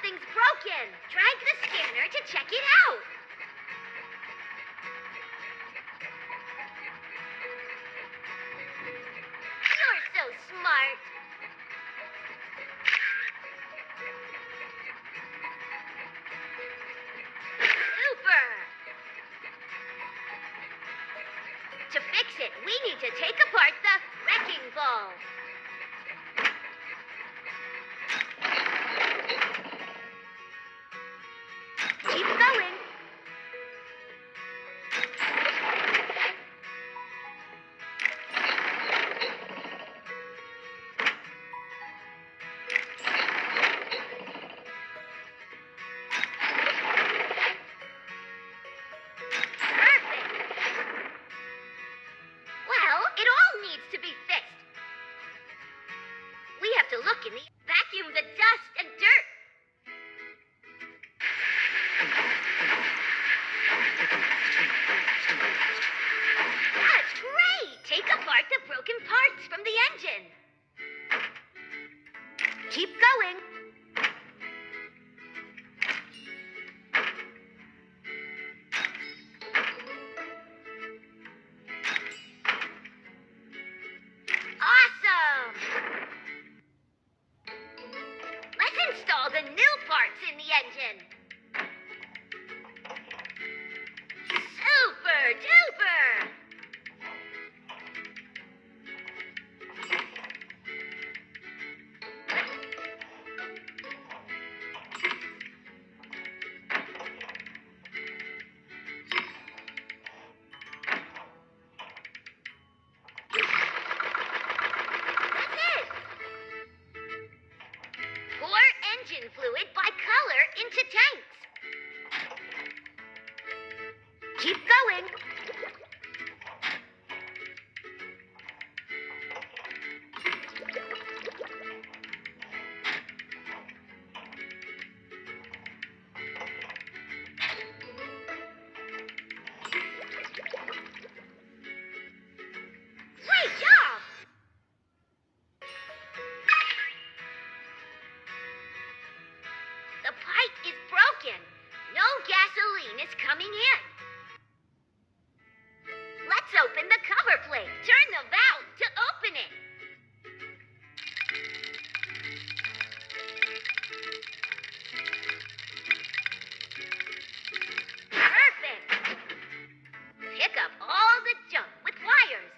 Something's broken. Drag the scanner to check it out. You're so smart. Super. To fix it, we need to take apart the wrecking ball. Keep going. Perfect. Well, it all needs to be fixed. We have to look in the vacuum the dust and dirt. That's great! Take apart the broken parts from the engine. Keep going. Awesome! Let's install the new parts in the engine. Super duper! That's it! Pour engine fluid by color into tanks. Keep going. Great job! The pipe is broken. No gasoline is coming in. Let's open the cover plate. Turn the valve to open it. Perfect. Pick up all the junk with wires.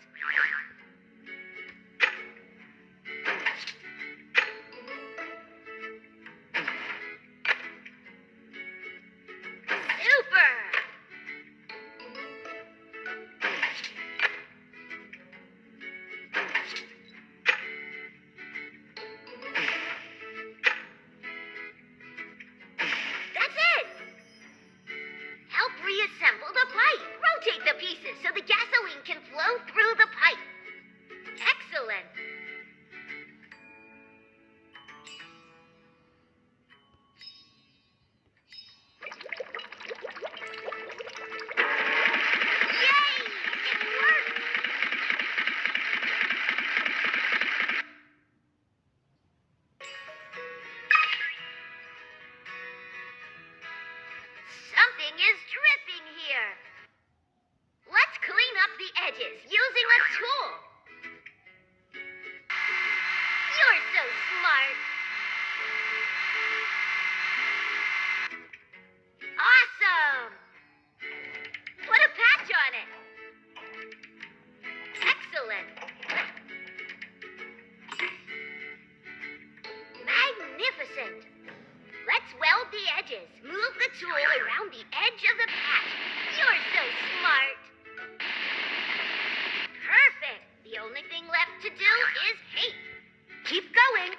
Super. That's it! Help reassemble the pipe. Rotate the pieces so the gasoline can flow through the pipe. Excellent! Yay! It worked! Something is dripping here. Let's clean up the edges using a tool. You're so smart. Awesome. Put a patch on it. Excellent. Magnificent. Let's weld the edges. Move the tool around the edge of the patch. You're so smart. Perfect. The only thing left to do is paint. Keep going.